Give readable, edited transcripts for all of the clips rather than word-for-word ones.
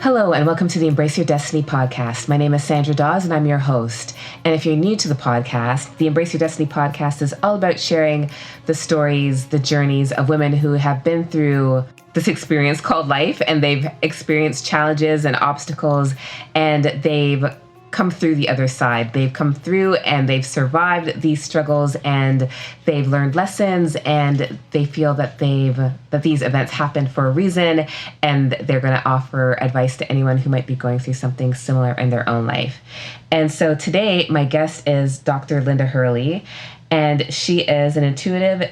Hello, and welcome to the Embrace Your Destiny podcast. My name is Sandra Dawes, and I'm your host. And if you're new to the podcast, the Embrace Your Destiny podcast is all about sharing the stories, the journeys of women who have been through this experience called life, and they've experienced challenges and obstacles, and they've come through the other side. They've come through and they've survived these struggles, and they've learned lessons, and they feel that these events happened for a reason, and they're going to offer advice to anyone who might be going through something similar in their own life. And so today, my guest is Dr. Linda Hurley, and she is an intuitive,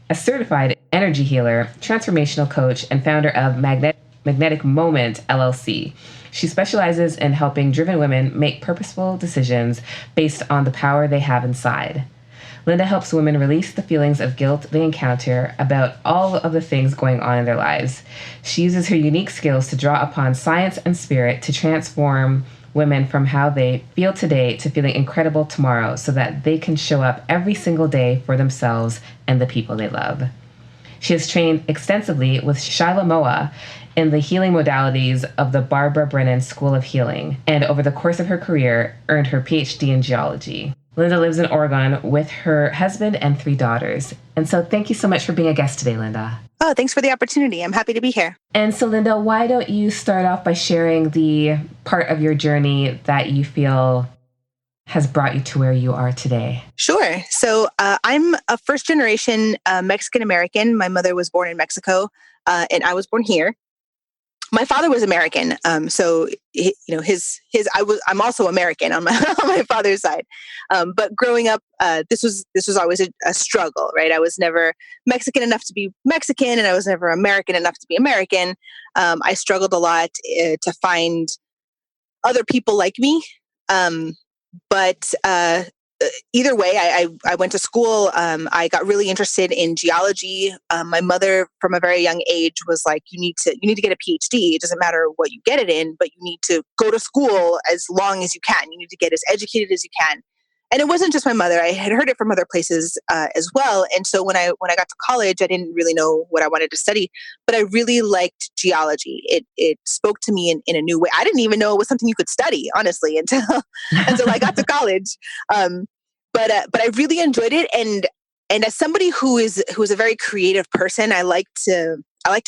a certified energy healer, transformational coach, and founder of Magnetic Moment, LLC. She specializes in helping driven women make purposeful decisions based on the power they have inside. Linda helps women release the feelings of guilt they encounter about all of the things going on in their lives. She uses her unique skills to draw upon science and spirit to transform women from how they feel today to feeling incredible tomorrow, so that they can show up every single day for themselves and the people they love. She has trained extensively with Shila Moa in the healing modalities of the Brennan School of Healing, and over the course of her career, earned her PhD in Geology. Linda lives in Oregon with her husband and 3 daughters. And so thank you so much for being a guest today, Linda. Oh, thanks for the opportunity. I'm happy to be here. And so, Linda, why don't you start off by sharing the part of your journey that you feel has brought you to where you are today? Sure. So I'm a first-generation Mexican-American. My mother was born in Mexico, and I was born here. My father was American, so I'm also American on my father's side. But growing up, this was always a struggle, right? I was never Mexican enough to be Mexican, and I was never American enough to be American. I struggled a lot to find other people like me. But either way, I went to school. I got really interested in geology. My mother, from a very young age, was like, "You need to get a PhD. It doesn't matter what you get it in, but you need to go to school as long as you can. You need to get as educated as you can." And it wasn't just my mother. I had heard it from other places as well. And so when I got to college, I didn't really know what I wanted to study, but I really liked geology. It spoke to me in a new way. I didn't even know it was something you could study, honestly, until I got to college. But I really enjoyed it. And as somebody who is a very creative person, I like to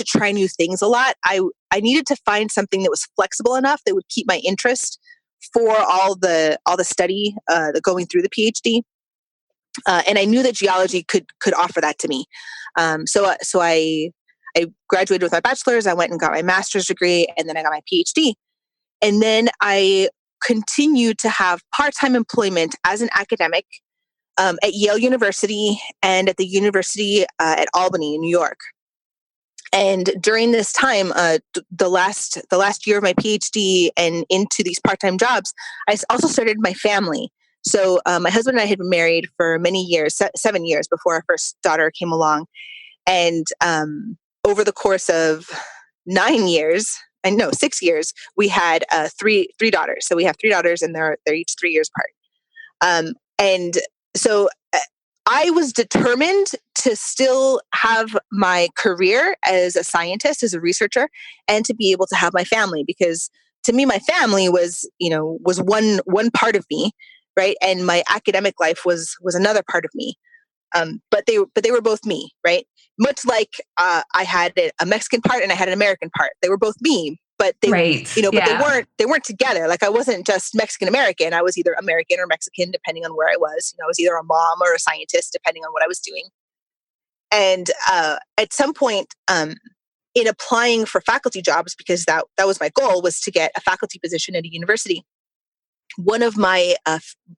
try new things a lot. I needed to find something that was flexible enough that would keep my interest for all the study, the going through the PhD, and I knew that geology could offer that to me. So I graduated with my bachelor's. I went and got my master's degree, and then I got my PhD, and then I continued to have part-time employment as an academic at Yale University and at the University at Albany in New York. And during this time, the last year of my PhD and into these part-time jobs, I also started my family. So my husband and I had been married for many years, 7 years before our first daughter came along. And over the course of 6 years, we had three daughters. So we have 3 daughters, and they're each 3 years apart. And so I was determined to still have my career as a scientist, as a researcher, and to be able to have my family, because to me, my family was one part of me, right? And my academic life was another part of me. But they were both me, right? Much like I had a Mexican part and I had an American part. They were both me, but they, right. But they weren't together. Like, I wasn't just Mexican American. I was either American or Mexican, depending on where I was. I was either a mom or a scientist, depending on what I was doing. And at some point, in applying for faculty jobs, because that was my goal, was to get a faculty position at a university. One of my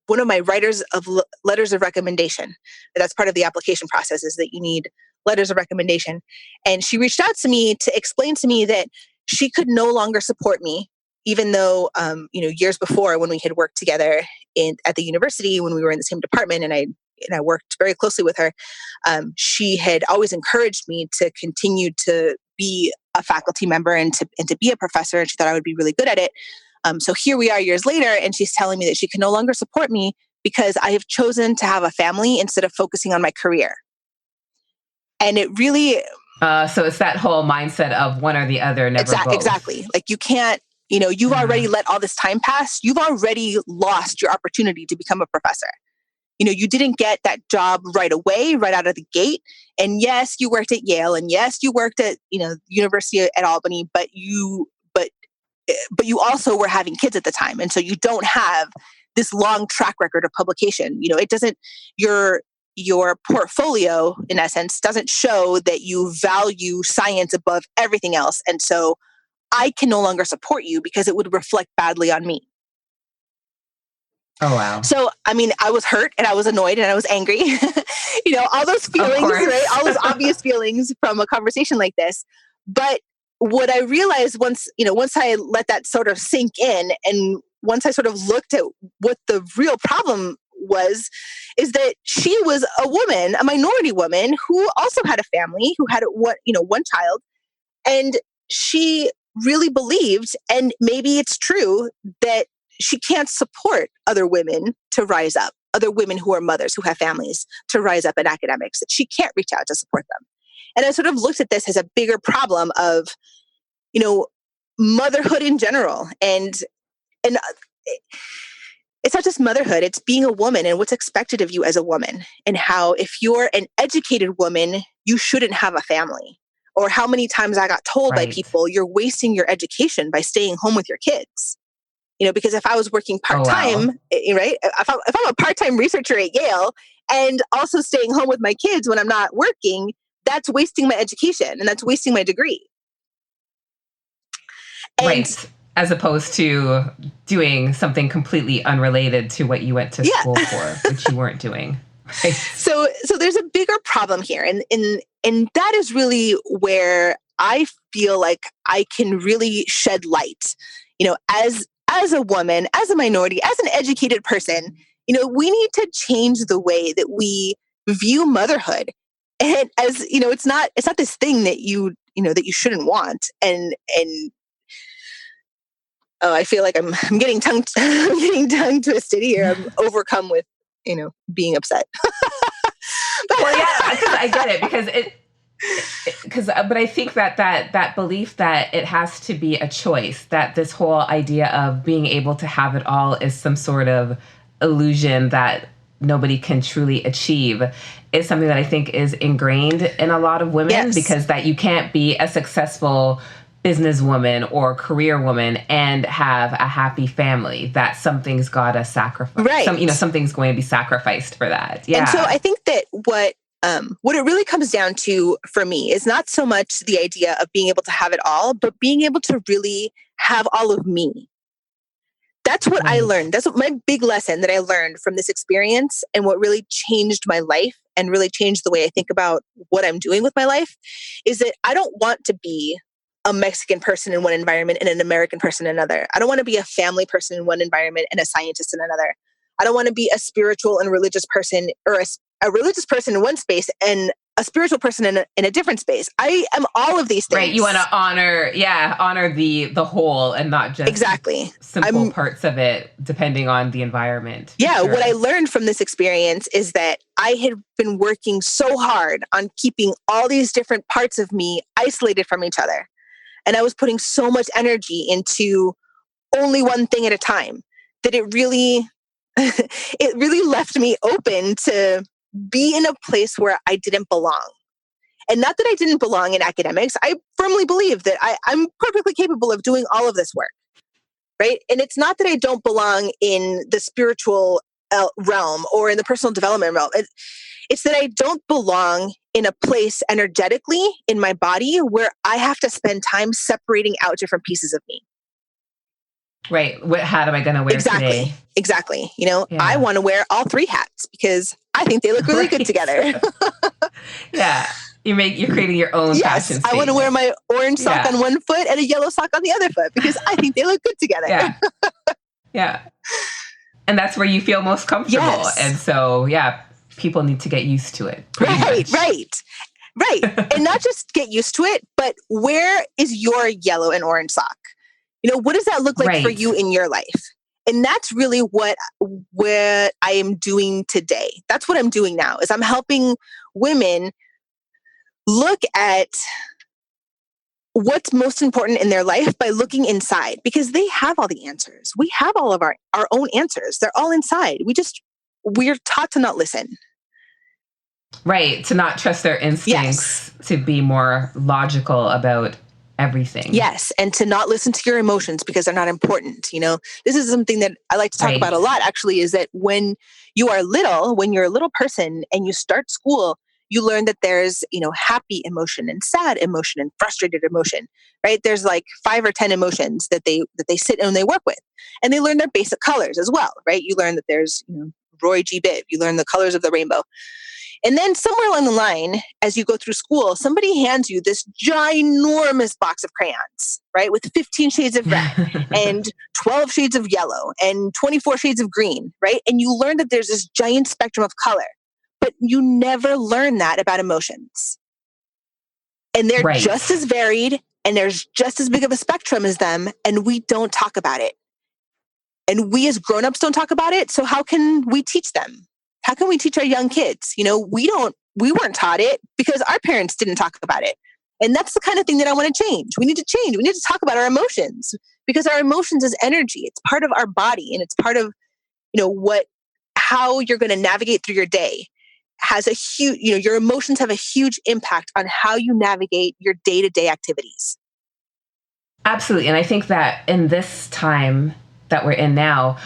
writers of letters of recommendation, that's part of the application process, is that you need letters of recommendation. And she reached out to me to explain to me that she could no longer support me, even though, years before, when we had worked together at the university, when we were in the same department, and I worked very closely with her, she had always encouraged me to continue to be a faculty member and to be a professor, and she thought I would be really good at it. So here we are years later, and she's telling me that she can no longer support me because I have chosen to have a family instead of focusing on my career. And it really... So it's that whole mindset of one or the other, never both. Exactly. Like, you can't You've already let all this time pass. You've already lost your opportunity to become a professor. You didn't get that job right away, right out of the gate. And yes, you worked at Yale, and yes, you worked at, University at Albany, but you also were having kids at the time. And so you don't have this long track record of publication. It doesn't, your portfolio, in essence, doesn't show that you value science above everything else. And so I can no longer support you because it would reflect badly on me. Oh, wow. So, I was hurt and I was annoyed and I was angry, all those feelings, right? All those obvious feelings from a conversation like this. But what I realized once I let that sort of sink in, and once I sort of looked at what the real problem was, is that she was a woman, a minority woman who also had a family, who had one child. And she really believed, and maybe it's true, that she can't support other women to rise up, other women who are mothers, who have families, to rise up in academics, that she can't reach out to support them. And I sort of looked at this as a bigger problem of, motherhood in general. And it's not just motherhood, it's being a woman and what's expected of you as a woman, and how if you're an educated woman, you shouldn't have a family. Or how many times I got told by people, you're wasting your education by staying home with your kids. Because if I was working part-time, right? If I'm a part-time researcher at Yale and also staying home with my kids when I'm not working, that's wasting my education and that's wasting my degree. And, right. As opposed to doing something completely unrelated to what you went to school for, which you weren't doing. Right? So there's a bigger problem here. And that is really where I feel like I can really shed light, as a woman, as a minority, as an educated person. We need to change the way that we view motherhood. And as, it's not this thing that you shouldn't want. And I feel like I'm getting tongue twisted here. I'm overcome with, being upset. Well, yeah, because I get it, but I think that belief that it has to be a choice, that this whole idea of being able to have it all is some sort of illusion that nobody can truly achieve, is something that I think is ingrained in a lot of women, because that you can't be a successful businesswoman or career woman and have a happy family, that something's got to sacrifice. Right. Something's going to be sacrificed for that. Yeah. And so I think that what it really comes down to for me is not so much the idea of being able to have it all, but being able to really have all of me. That's what I learned. That's what my big lesson that I learned from this experience, and what really changed my life and really changed the way I think about what I'm doing with my life, is that I don't want to be a Mexican person in one environment and an American person in another. I don't want to be a family person in one environment and a scientist in another. I don't want to be a spiritual and religious person, or a religious person in one space and a spiritual person in a different space. I am all of these things. Right. You want to honor the whole, and not just simple parts of it, depending on the environment. Yeah. Sure. What I learned from this experience is that I had been working so hard on keeping all these different parts of me isolated from each other. And I was putting so much energy into only one thing at a time, that it really left me open to be in a place where I didn't belong. And not that I didn't belong in academics. I firmly believe that I'm perfectly capable of doing all of this work, right? And it's not that I don't belong in the spiritual realm or in the personal development realm. It's that I don't belong in a place energetically in my body where I have to spend time separating out different pieces of me. Right. What hat am I going to wear today? Exactly. I want to wear all three hats because I think they look really good together. Yeah. You're creating your own fashion statement. I want to wear my orange sock on one foot and a yellow sock on the other foot because I think they look good together. Yeah. Yeah. And that's where you feel most comfortable. Yes. And so, people need to get used to it. Right. And not just get used to it, but where is your yellow and orange sock? What does that look like for you in your life? And that's really what I am doing today. That's what I'm doing now, is I'm helping women look at what's most important in their life by looking inside, because they have all the answers. We have all of our own answers. They're all inside. We're taught to not listen. Right. To not trust their instincts, Yes. to be more logical about everything. Yes. And to not listen to your emotions because they're not important. This is something that I like to talk about a lot, actually, is that when you're a little person and you start school, you learn that there's, happy emotion and sad emotion and frustrated emotion, right? There's like 5 or 10 emotions that they sit and they work with. And they learn their basic colors as well, right? You learn that there's, Roy G. Biv. You learn the colors of the rainbow. And then somewhere along the line, as you go through school, somebody hands you this ginormous box of crayons, right? With 15 shades of red and 12 shades of yellow and 24 shades of green, right? And you learn that there's this giant spectrum of color, but you never learn that about emotions. And they're just as varied and there's just as big of a spectrum as them, and we don't talk about it. And we as grown-ups don't talk about it, so how can we teach them? How can we teach our young kids? We weren't taught it because our parents didn't talk about it. And that's the kind of thing that I want to change. We need to change. We need to talk about our emotions, because our emotions is energy. It's part of our body, and it's part of, how you're going to navigate through your day has a huge, your emotions have a huge impact on how you navigate your day-to-day activities. Absolutely. And I think that in this time that we're in now,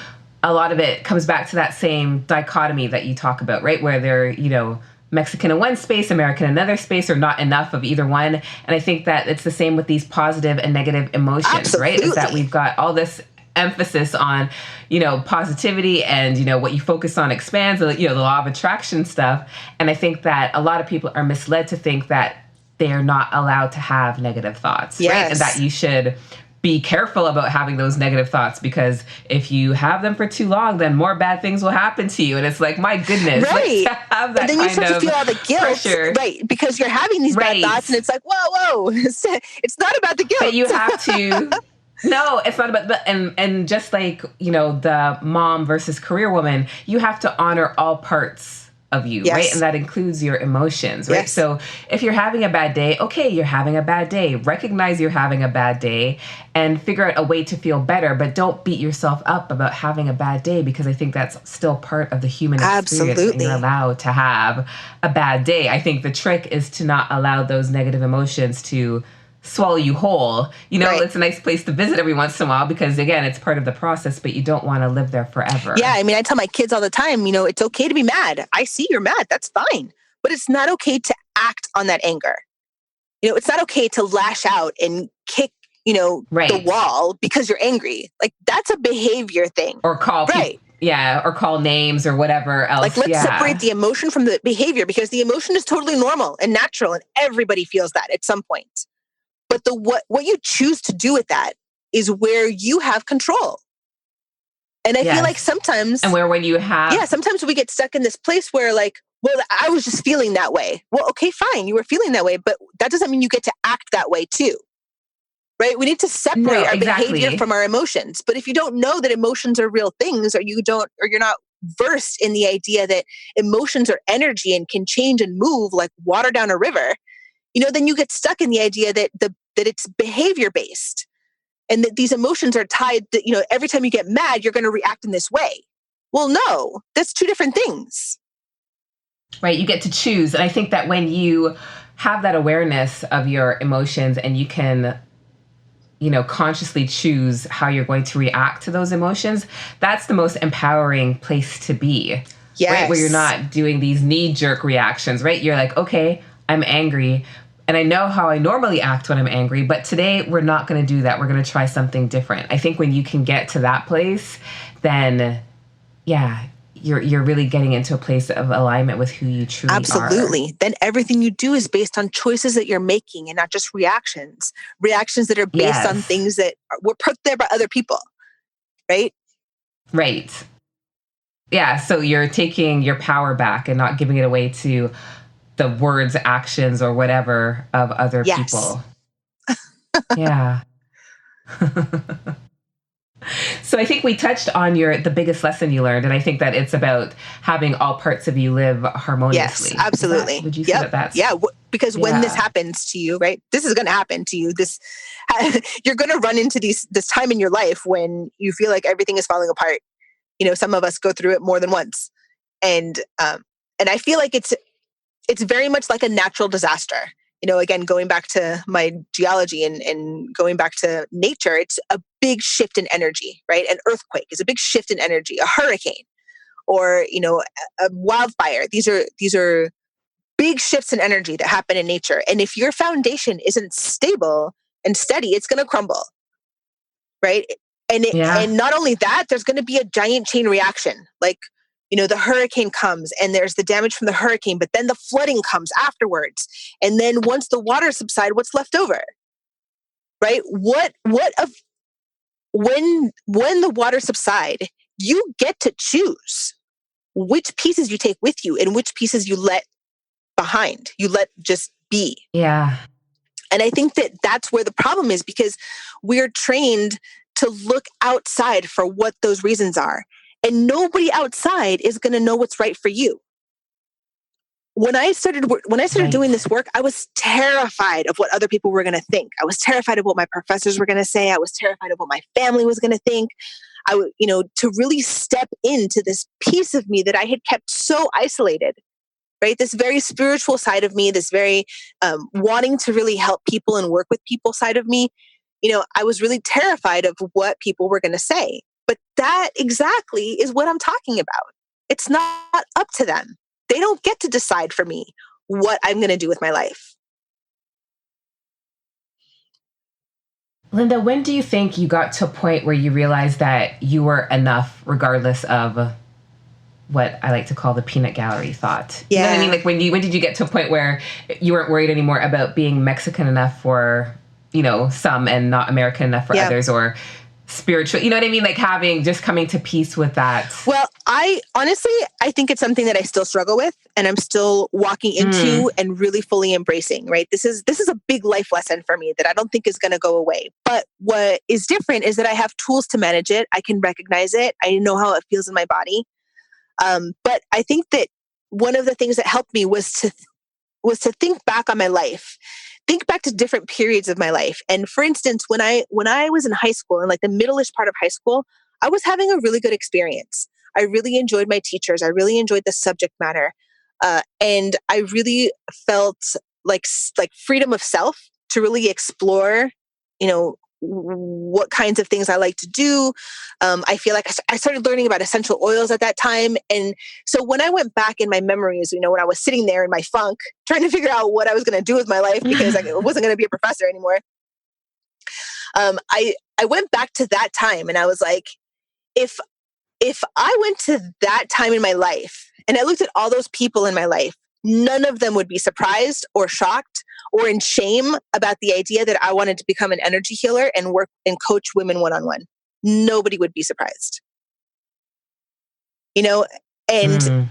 a lot of it comes back to that same dichotomy that you talk about, right? Where they're, Mexican in one space, American in another space, or not enough of either one. And I think that it's the same with these positive and negative emotions, Absolutely. right? Is that we've got all this emphasis on, positivity and, what you focus on expands, the law of attraction stuff. And I think that a lot of people are misled to think that they're not allowed to have negative thoughts, yes. right? And that you should be careful about having those negative thoughts, because if you have them for too long, then more bad things will happen to you. And it's like, my goodness, right. Let's have that. And then you start to feel all the guilt, pressure. Right? Because you're having these bad thoughts, and it's like, whoa, it's not about the guilt. But you have to. No, it's not about the, and just like, the mom versus career woman, you have to honor all parts of you, yes. right? And that includes your emotions, right? Yes. So if you're having a bad day, okay, you're having a bad day. Recognize you're having a bad day and figure out a way to feel better, but don't beat yourself up about having a bad day, because I think that's still part of the human experience. Absolutely. And you're allowed to have a bad day. I think the trick is to not allow those negative emotions to swallow you whole. Right. It's a nice place to visit every once in a while, because again, it's part of the process, but you don't want to live there forever. Yeah. I mean, I tell my kids all the time, it's okay to be mad. I see you're mad. That's fine. But it's not okay to act on that anger. It's not okay to lash out and kick, right. the wall because you're angry. Like, that's a behavior thing. Or call people. Yeah, or call names or whatever else. Like, let's separate the emotion from the behavior, because the emotion is totally normal and natural, and everybody feels that at some point. But what you choose to do with that is where you have control. And I feel like sometimes... And when you have... Yeah, sometimes we get stuck in this place where, like, well, I was just feeling that way. Well, okay, fine, you were feeling that way, but that doesn't mean you get to act that way too. Right? We need to separate our behavior from our emotions. But if you don't know that emotions are real things, or you're not versed in the idea that emotions are energy and can change and move like water down a river, then you get stuck in the idea that it's behavior based, and that these emotions are tied that, every time you get mad, you're going to react in this way. Well, no, that's two different things. Right. You get to choose. And I think that when you have that awareness of your emotions, and you can, consciously choose how you're going to react to those emotions, that's the most empowering place to be. Yes. Right. Where you're not doing these knee-jerk reactions, right? You're like, okay, I'm angry, and I know how I normally act when I'm angry, but today we're not going to do that. We're going to try something different. I think when you can get to that place, then, you're really getting into a place of alignment with who you truly are. Absolutely. Then everything you do is based on choices that you're making, and not just reactions that are based on things that were put there by other people. Right? Right. Yeah. So you're taking your power back and not giving it away to the words, actions, or whatever of other people. Yeah. So I think we touched on the biggest lesson you learned, and I think that it's about having all parts of you live harmoniously. Yes, absolutely. Would you say that that's... Yeah, because when this happens to you, right, this is going to happen to you. You're going to run into this time in your life when you feel like everything is falling apart. Some of us go through it more than once. And I feel like it's very much like a natural disaster. Again, going back to my geology and going back to nature, it's a big shift in energy, right? An earthquake is a big shift in energy, a hurricane, or, a wildfire. These are big shifts in energy that happen in nature. And if your foundation isn't stable and steady, it's going to crumble, right? And not only that, there's going to be a giant chain reaction. Like, the hurricane comes and there's the damage from the hurricane, but then the flooding comes afterwards. And then once the water subsides, what's left over? Right? When the water subside, you get to choose which pieces you take with you and which pieces you let behind, you let just be. Yeah. And I think that that's where the problem is, because we're trained to look outside for what those reasons are. And nobody outside is going to know what's right for you. When I started doing this work, I was terrified of what other people were going to think. I was terrified of what my professors were going to say. I was terrified of what my family was going to think. To really step into this piece of me that I had kept so isolated, right? This very spiritual side of me, this very wanting to really help people and work with people side of me. I was really terrified of what people were going to say. But that exactly is what I'm talking about. It's not up to them. They don't get to decide for me what I'm going to do with my life. Linda, when do you think you got to a point where you realized that you were enough regardless of what I like to call the peanut gallery thought? Yeah. You know what I mean? Like when did you get to a point where you weren't worried anymore about being Mexican enough for, some and not American enough for others, or spiritual, you know what I mean? Like coming to peace with that. Well, I think it's something that I still struggle with and I'm still walking into and really fully embracing, right? This is a big life lesson for me that I don't think is going to go away. But what is different is that I have tools to manage it. I can recognize it. I know how it feels in my body. But I think that one of the things that helped me was to think back on my life. Think back to different periods of my life. And for instance, when I was in high school, in like the middle-ish part of high school, I was having a really good experience. I really enjoyed my teachers. I really enjoyed the subject matter. And I really felt like freedom of self to really explore, what kinds of things I like to do. I feel like I started learning about essential oils at that time. And so when I went back in my memories, when I was sitting there in my funk, trying to figure out what I was going to do with my life because I wasn't going to be a professor anymore. I went back to that time and I was like, if I went to that time in my life and I looked at all those people in my life, none of them would be surprised or shocked or in shame about the idea that I wanted to become an energy healer and work and coach women one-on-one. Nobody would be surprised. And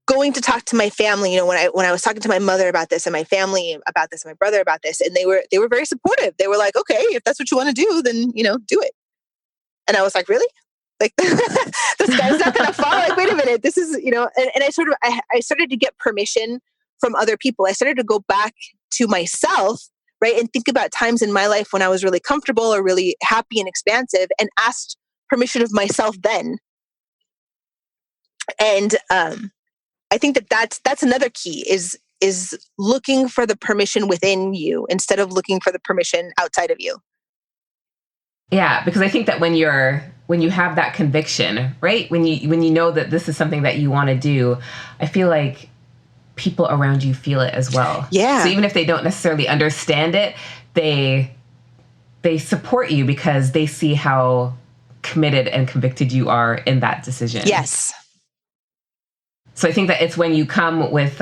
going to talk to my family, when I was talking to my mother about this and my family about this and my brother about this, and they were very supportive. They were like, okay, if that's what you want to do, then, do it. And I was like, really? Like the sky's not going to fall. Like, wait a minute, this is, and I started to get permission from other people. I started to go back to myself, right? And think about times in my life when I was really comfortable or really happy and expansive and asked permission of myself then. And I think that's another key is looking for the permission within you instead of looking for the permission outside of you. Yeah, because I think that when you have that conviction, right? When you know that this is something that you want to do, I feel like people around you feel it as well. Yeah. So even if they don't necessarily understand it, they support you because they see how committed and convicted you are in that decision. Yes. So I think that it's when you come with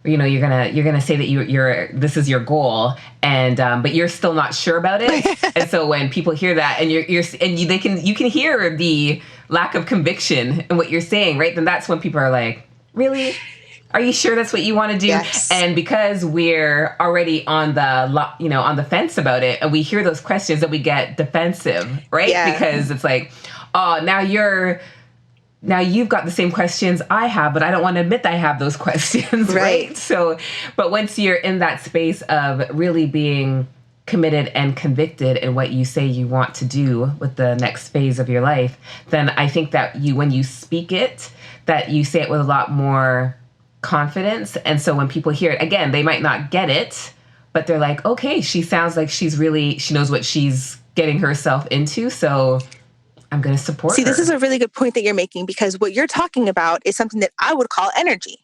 you're gonna say that you're this is your goal, and but you're still not sure about it. And so when people hear that, and you can hear the lack of conviction in what you're saying, right? Then that's when people are like, really? Are you sure that's what you want to do? Yes. And because we're already on the fence about it, and we hear those questions, that we get defensive, right? Yeah. Because it's like, oh, now you're now you've got the same questions I have, but I don't want to admit that I have those questions, right? So, but once you're in that space of really being committed and convicted in what you say you want to do with the next phase of your life, then I think that when you speak it, that you say it with a lot more confidence. And so when people hear it, again, they might not get it, but they're like, okay, she sounds like she knows what she's getting herself into. So I'm going to support her. This is a really good point that you're making, because what you're talking about is something that I would call energy,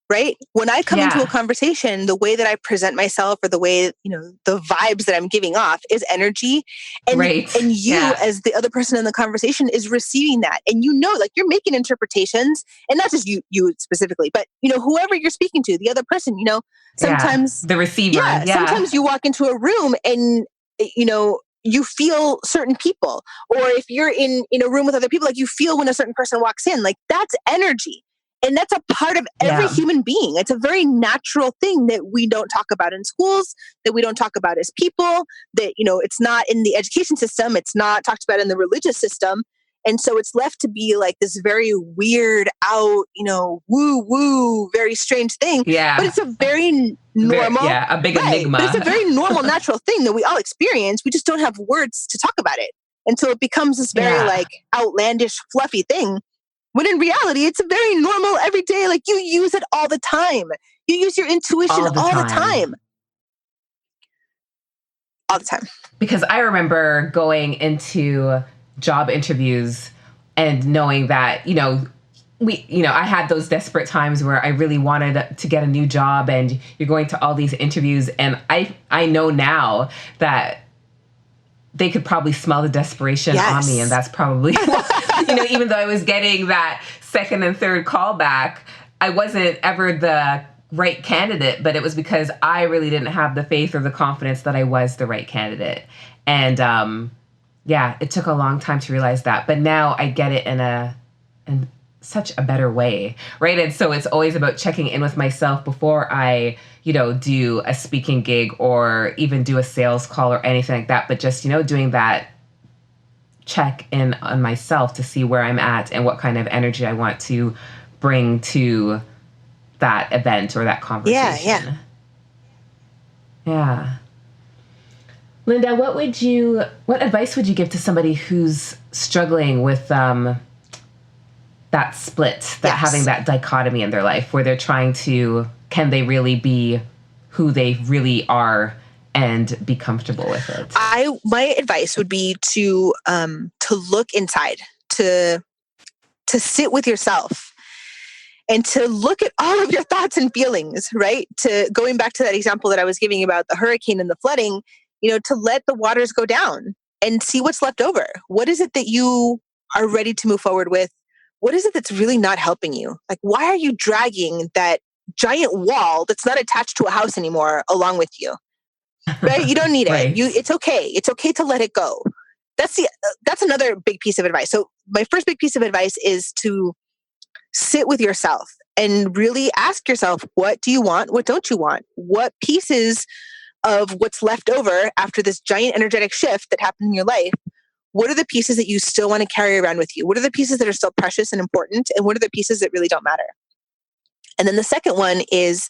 right? When I come into a conversation, the way that I present myself, or the way, the vibes that I'm giving off, is energy. And, and you, as the other person in the conversation, is receiving that. And like, you're making interpretations, and not just you specifically, but, whoever you're speaking to, the other person, sometimes the receiver. Sometimes you walk into a room and, you feel certain people, or if you're in a room with other people, like, you feel when a certain person walks in, like, that's energy. And that's a part of every human being. It's a very natural thing that we don't talk about in schools, that we don't talk about as people, that, it's not in the education system. It's not talked about in the religious system. And so it's left to be like this very weird out, woo, very strange thing. Yeah. But it's a very normal. A big enigma. But it's a very normal, natural thing that we all experience. We just don't have words to talk about it. And so it becomes this very like outlandish, fluffy thing. When in reality, it's a very normal, everyday, like, you use it all the time. You use your intuition all the time. All the time. Because I remember going into job interviews and knowing that, I had those desperate times where I really wanted to get a new job, and you're going to all these interviews, and I know now that they could probably smell the desperation on me, and that's probably even though I was getting that second and third call back, I wasn't ever the right candidate, but it was because I really didn't have the faith or the confidence that I was the right candidate. And it took a long time to realize that, but now I get it in such a better way, right? And so it's always about checking in with myself before I, do a speaking gig or even do a sales call or anything like that, but just, doing that check in on myself to see where I'm at and what kind of energy I want to bring to that event or that conversation. Yeah. Linda, what advice would you give to somebody who's struggling with that split, having that dichotomy in their life where they're trying to, can they really be who they really are and be comfortable with it? My advice would be to look inside, to sit with yourself, and to look at all of your thoughts and feelings, right? To going back to that example that I was giving about the hurricane and the flooding, to let the waters go down and see what's left over. What is it that you are ready to move forward with? What is it that's really not helping you? Like, why are you dragging that giant wall that's not attached to a house anymore along with you? Right? You don't need it. It's okay. It's okay to let it go. That's another big piece of advice. So my first big piece of advice is to sit with yourself and really ask yourself, what do you want? What don't you want? What pieces of what's left over after this giant energetic shift that happened in your life, what are the pieces that you still want to carry around with you? What are the pieces that are still precious and important? And what are the pieces that really don't matter? And then the second one is,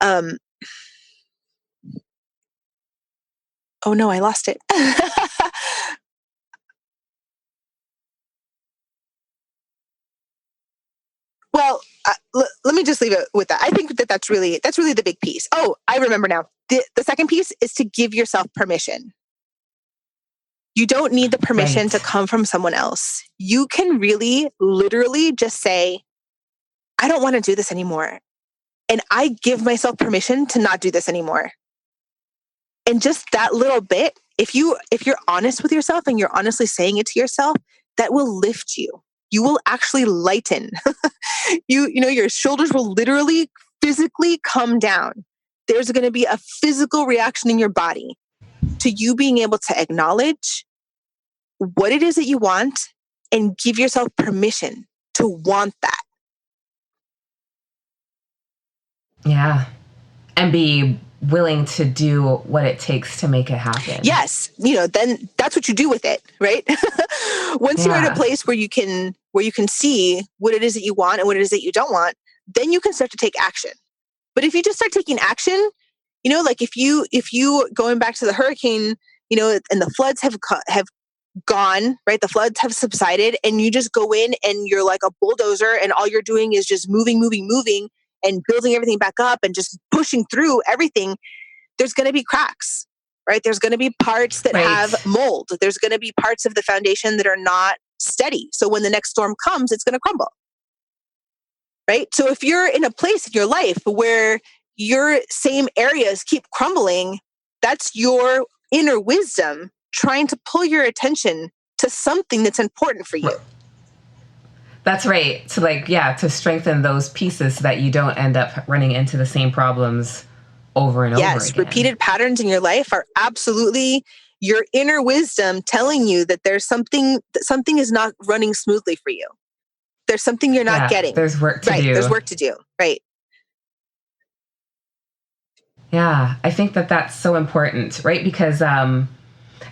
oh no, I lost it. Well, let me just leave it with that. I think that's really the big piece. Oh, I remember now. The second piece is to give yourself permission. You don't need the permission to come from someone else. You can really, literally just say, I don't want to do this anymore. And I give myself permission to not do this anymore. And just that little bit, if you're honest with yourself and you're honestly saying it to yourself, that will lift you. You will actually lighten. Your shoulders will literally physically come down. There's going to be a physical reaction in your body to you being able to acknowledge what it is that you want and give yourself permission to want that. Yeah. And be willing to do what it takes to make it happen. Yes. Then that's what you do with it, right? Once you're in a place where you can see what it is that you want and what it is that you don't want, then you can start to take action. But if you just start taking action, like if you going back to the hurricane, and the floods have gone, right? The floods have subsided, and you just go in and you're like a bulldozer, and all you're doing is just moving and building everything back up and just pushing through everything. There's going to be cracks, right? There's going to be parts that have mold. There's going to be parts of the foundation that are not steady. So when the next storm comes, it's going to crumble, right? So if you're in a place in your life where your same areas keep crumbling, that's your inner wisdom trying to pull your attention to something that's important for you. That's right. To strengthen those pieces so that you don't end up running into the same problems over and over again. Yes, repeated patterns in your life are absolutely your inner wisdom telling you that there's something is not running smoothly for you. There's something you're not getting. There's work to do. There's work to do. Right. Yeah, I think that that's so important, right? Because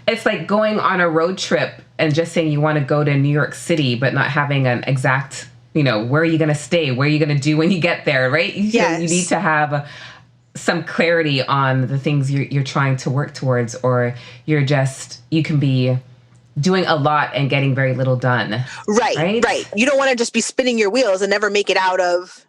it's like going on a road trip and just saying you want to go to New York City, but not having an exact, where are you going to stay? Where are you going to do when you get there, right? Yes. You need to have some clarity on the things you're trying to work towards, or you can be doing a lot and getting very little done. Right. You don't want to just be spinning your wheels and never make it out of,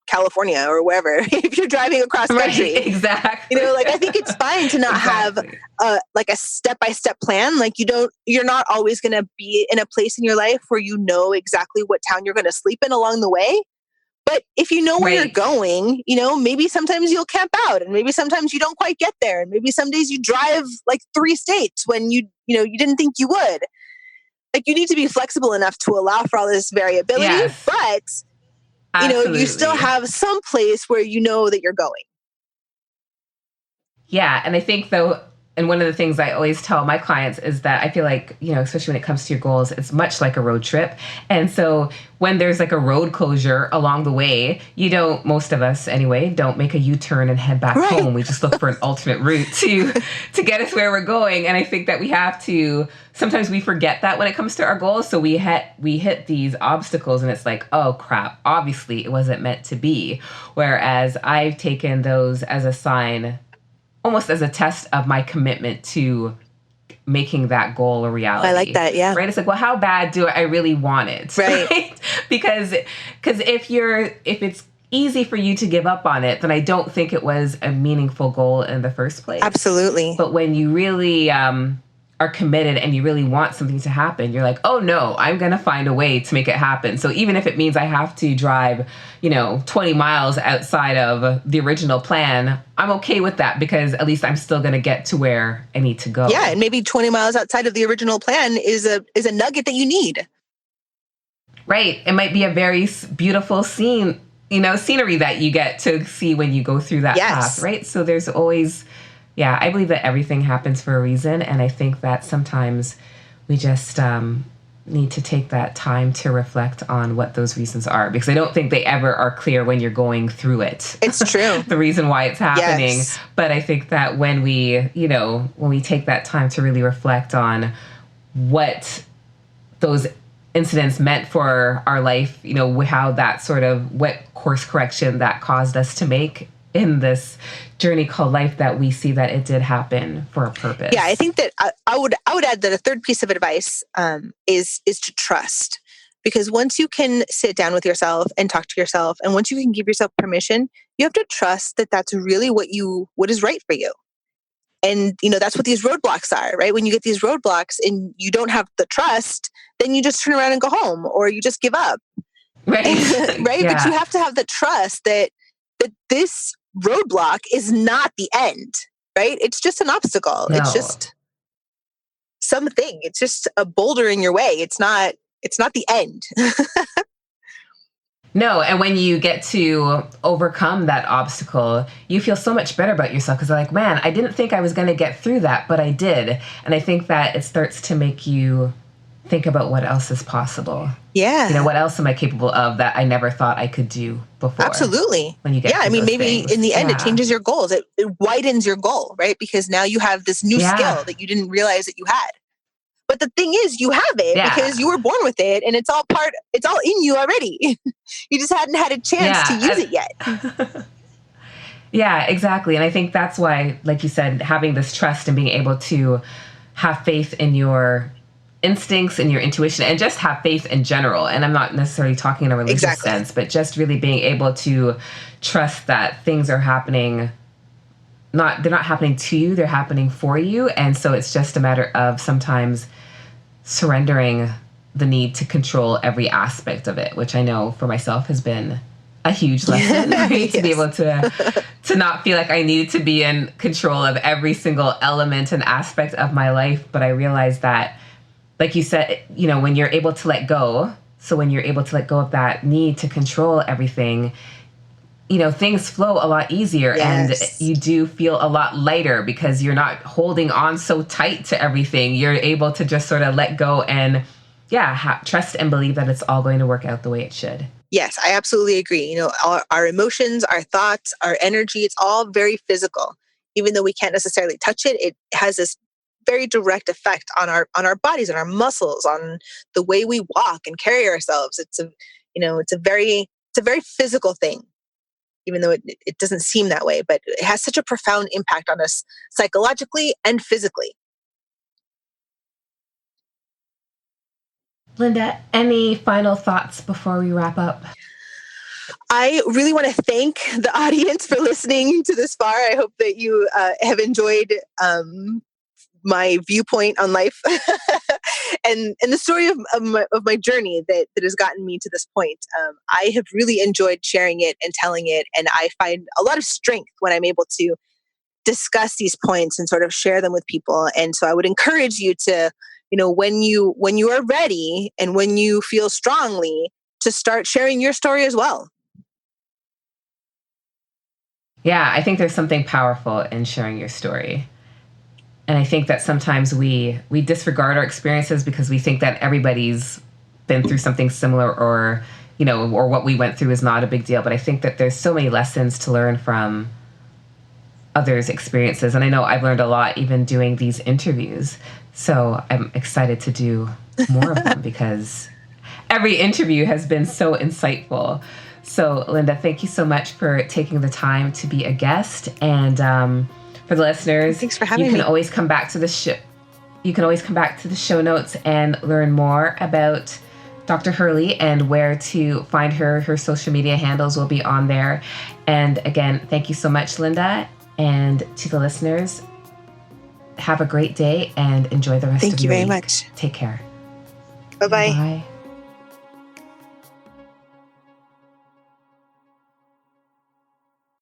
California or wherever, if you're driving across country. Right, exactly. I think it's fine to not have a step-by-step plan. Like you're not always going to be in a place in your life where you know exactly what town you're going to sleep in along the way. But if you know where you're going, maybe sometimes you'll camp out, and maybe sometimes you don't quite get there. And maybe some days you drive like 3 states when you didn't think you would. Like you need to be flexible enough to allow for all this variability, but you still have some place where you know that you're going. Yeah. And I think and one of the things I always tell my clients is that I feel like, especially when it comes to your goals, it's much like a road trip. And so when there's like a road closure along the way, most of us anyway, don't make a U-turn and head back home. We just look for an alternate route to get us where we're going. And I think that we have to, sometimes we forget that when it comes to our goals. So we hit these obstacles and it's like, oh crap, obviously it wasn't meant to be. Whereas I've taken those as a sign, almost as a test of my commitment to making that goal a reality. I like that, yeah. Right? It's like, well, how bad do I really want it? Right. Because if it's easy for you to give up on it, then I don't think it was a meaningful goal in the first place. Absolutely. But when you really are committed and you really want something to happen, you're like, oh no, I'm going to find a way to make it happen. So even if it means I have to drive, 20 miles outside of the original plan, I'm okay with that because at least I'm still going to get to where I need to go. Yeah. And maybe 20 miles outside of the original plan is a nugget that you need. Right. It might be a very beautiful scenery that you get to see when you go through that path. Right. So there's always, I believe that everything happens for a reason. And I think that sometimes we just need to take that time to reflect on what those reasons are, because I don't think they ever are clear when you're going through it. It's true. The reason why it's happening. Yes. But I think that when we take that time to really reflect on what those incidents meant for our life, how that what course correction that caused us to make in this journey called life, that we see that it did happen for a purpose. Yeah, I think that I would add that a third piece of advice is to trust. Because once you can sit down with yourself and talk to yourself, and once you can give yourself permission, you have to trust that that's really what is right for you. And, that's what these roadblocks are, right? When you get these roadblocks and you don't have the trust, then you just turn around and go home, or you just give up. Right. Right. Yeah. But you have to have the trust that this roadblock is not the end, right? It's just an obstacle. No. It's just something. It's just a boulder in your way. It's not the end. No, and when you get to overcome that obstacle, you feel so much better about yourself, because like, man, I didn't think I was going to get through that, but I did. And I think that it starts to make you think about what else is possible. Yeah. You know, what else am I capable of that I never thought I could do before? Absolutely. When you get I mean, maybe things. in the end, it changes your goals. It widens your goal, right? Because now you have this new skill that you didn't realize that you had. But the thing is, you have it because you were born with it, and it's all in you already. You just hadn't had a chance to use it yet. Yeah, exactly. And I think that's why, like you said, having this trust and being able to have faith in your instincts and your intuition, and just have faith in general. And I'm not necessarily talking in a religious sense, but just really being able to trust that things are happening. They're not happening to you, they're happening for you. And so it's just a matter of sometimes surrendering the need to control every aspect of it, which I know for myself has been a huge lesson, right? To be able to not feel like I needed to be in control of every single element and aspect of my life. But I realized that, like you said, you know, when you're able to let go, so when you're able to let go of that need to control everything, you know, things flow a lot easier and you do feel a lot lighter because you're not holding on so tight to everything. You're able to just sort of let go and, trust and believe that it's all going to work out the way it should. Yes, I absolutely agree. You know, our emotions, our thoughts, our energy, it's all very physical. Even though we can't necessarily touch it, it has this very direct effect on our bodies and our muscles, on the way we walk and carry ourselves. It's a very physical thing, even though it doesn't seem that way, but it has such a profound impact on us psychologically and physically. Linda, any final thoughts before we wrap up? I really want to thank the audience for listening to this far. I hope that you have enjoyed my viewpoint on life and the story of my journey that has gotten me to this point. I have really enjoyed sharing it and telling it, and I find a lot of strength when I'm able to discuss these points and sort of share them with people. And so I would encourage you to, you know, when you are ready and when you feel strongly, to start sharing your story as well. Yeah, I think there's something powerful in sharing your story. And I think that sometimes we disregard our experiences because we think that everybody's been through something similar, or, you know, or what we went through is not a big deal. But I think that there's so many lessons to learn from others' experiences. And I know I've learned a lot even doing these interviews. So I'm excited to do more of them because every interview has been so insightful. So Linda, thank you so much for taking the time to be a guest. And for the listeners, thanks for having me. You can always come back to the show notes and learn more about Dr. Hurley and where to find her. Her social media handles will be on there. And again, thank you so much, Linda. And to the listeners, have a great day and enjoy the rest of your week. Thank you very much. Take care. Bye-bye. Bye.